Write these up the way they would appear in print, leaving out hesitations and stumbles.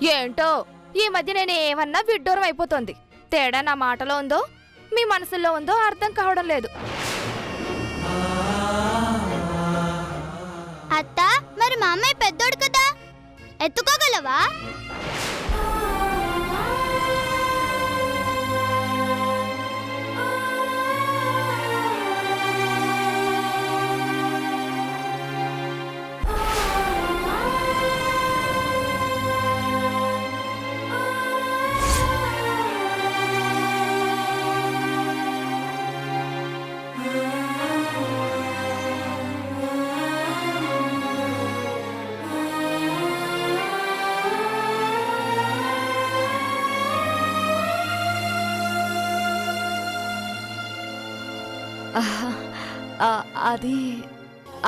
ఏంటో ఈ మధ్య నేను ఏమన్నా విడ్డూరం అయిపోతుంది. తేడా నా మాటలో ఉందో మీ మనసులో ఉందో అర్థం కావడం లేదు. అత్త, మరి మా అమ్మాయి పెద్దోడు కదా, ఎత్తుకోగలవా?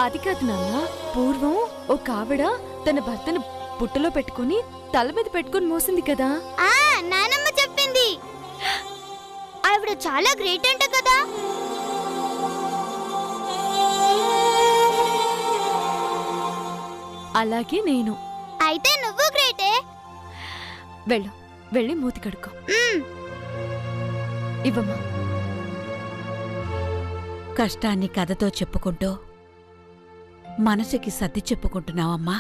అది కాదు నాన్న. పూర్వం ఒక ఆవిడ తన భర్తను బుట్టలో పెట్టుకుని తల మీద పెట్టుకుని మోసింది కదా. నానమ్మ చెప్పింది. ఆవిడ చాలా గ్రేట్ అంట కదా. అలాగే నేను. అయితే నువ్వు గ్రేటే. వెళ్ళి మూతి కడుక్కో. ఇవ్వమ్మా. కష్టాన్ని కథతో చెప్పుకుంటూ మనసుకి సర్ది చెప్పుకుంటున్నావమ్మా.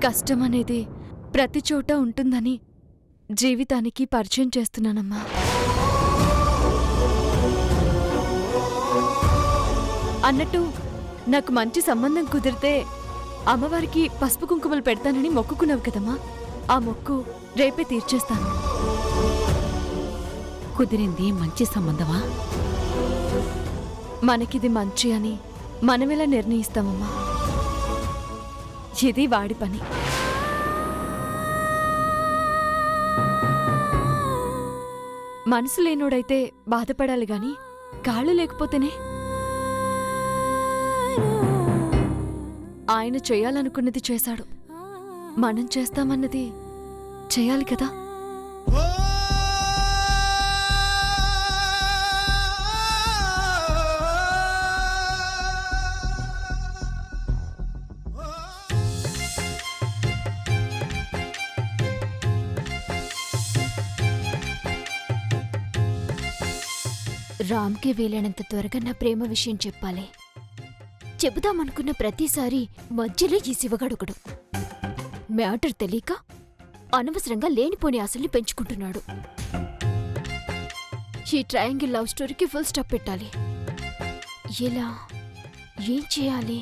కష్టం అనేది ప్రతి చోట ఉంటుందని జీవితానికి పరిచయం చేస్తున్నానమ్మా. అన్నట్టు నాకు మంచి సంబంధం కుదిరితే అమ్మవారికి పసుపు కుంకుమలు పెడతానని మొక్కుకున్నావు కదమ్మా. ఆ మొక్కు రేపే తీర్చేస్తాను. కుదిరింది మంచి సంబంధమా? మనకిది మంచి అని మనమెలా నిర్ణయిస్తామమ్మా? ఇది వాడి పని. మనసు లేనోడైతే బాధపడాలి గాని కాళ్ళు లేకపోతేనే. ఆయన చేయాలనుకున్నది చేశాడు, మనం చేస్తామన్నది చేయాలి కదా. రామ్కి వీలైనంత త్వరగా నా ప్రేమ విషయం చెప్పాలి. చెబుదామనుకున్న ప్రతిసారి మధ్యలో ఈ శివగడుగుడు మ్యాటర్ తెలియక అనవసరంగా లేనిపోని ఆశల్ని పెంచుకుంటున్నాడు. ఈ ట్రయాంగిల్ లవ్ స్టోరీకి ఫుల్ స్టాప్ పెట్టాలి. ఎలా? ఏం చేయాలి?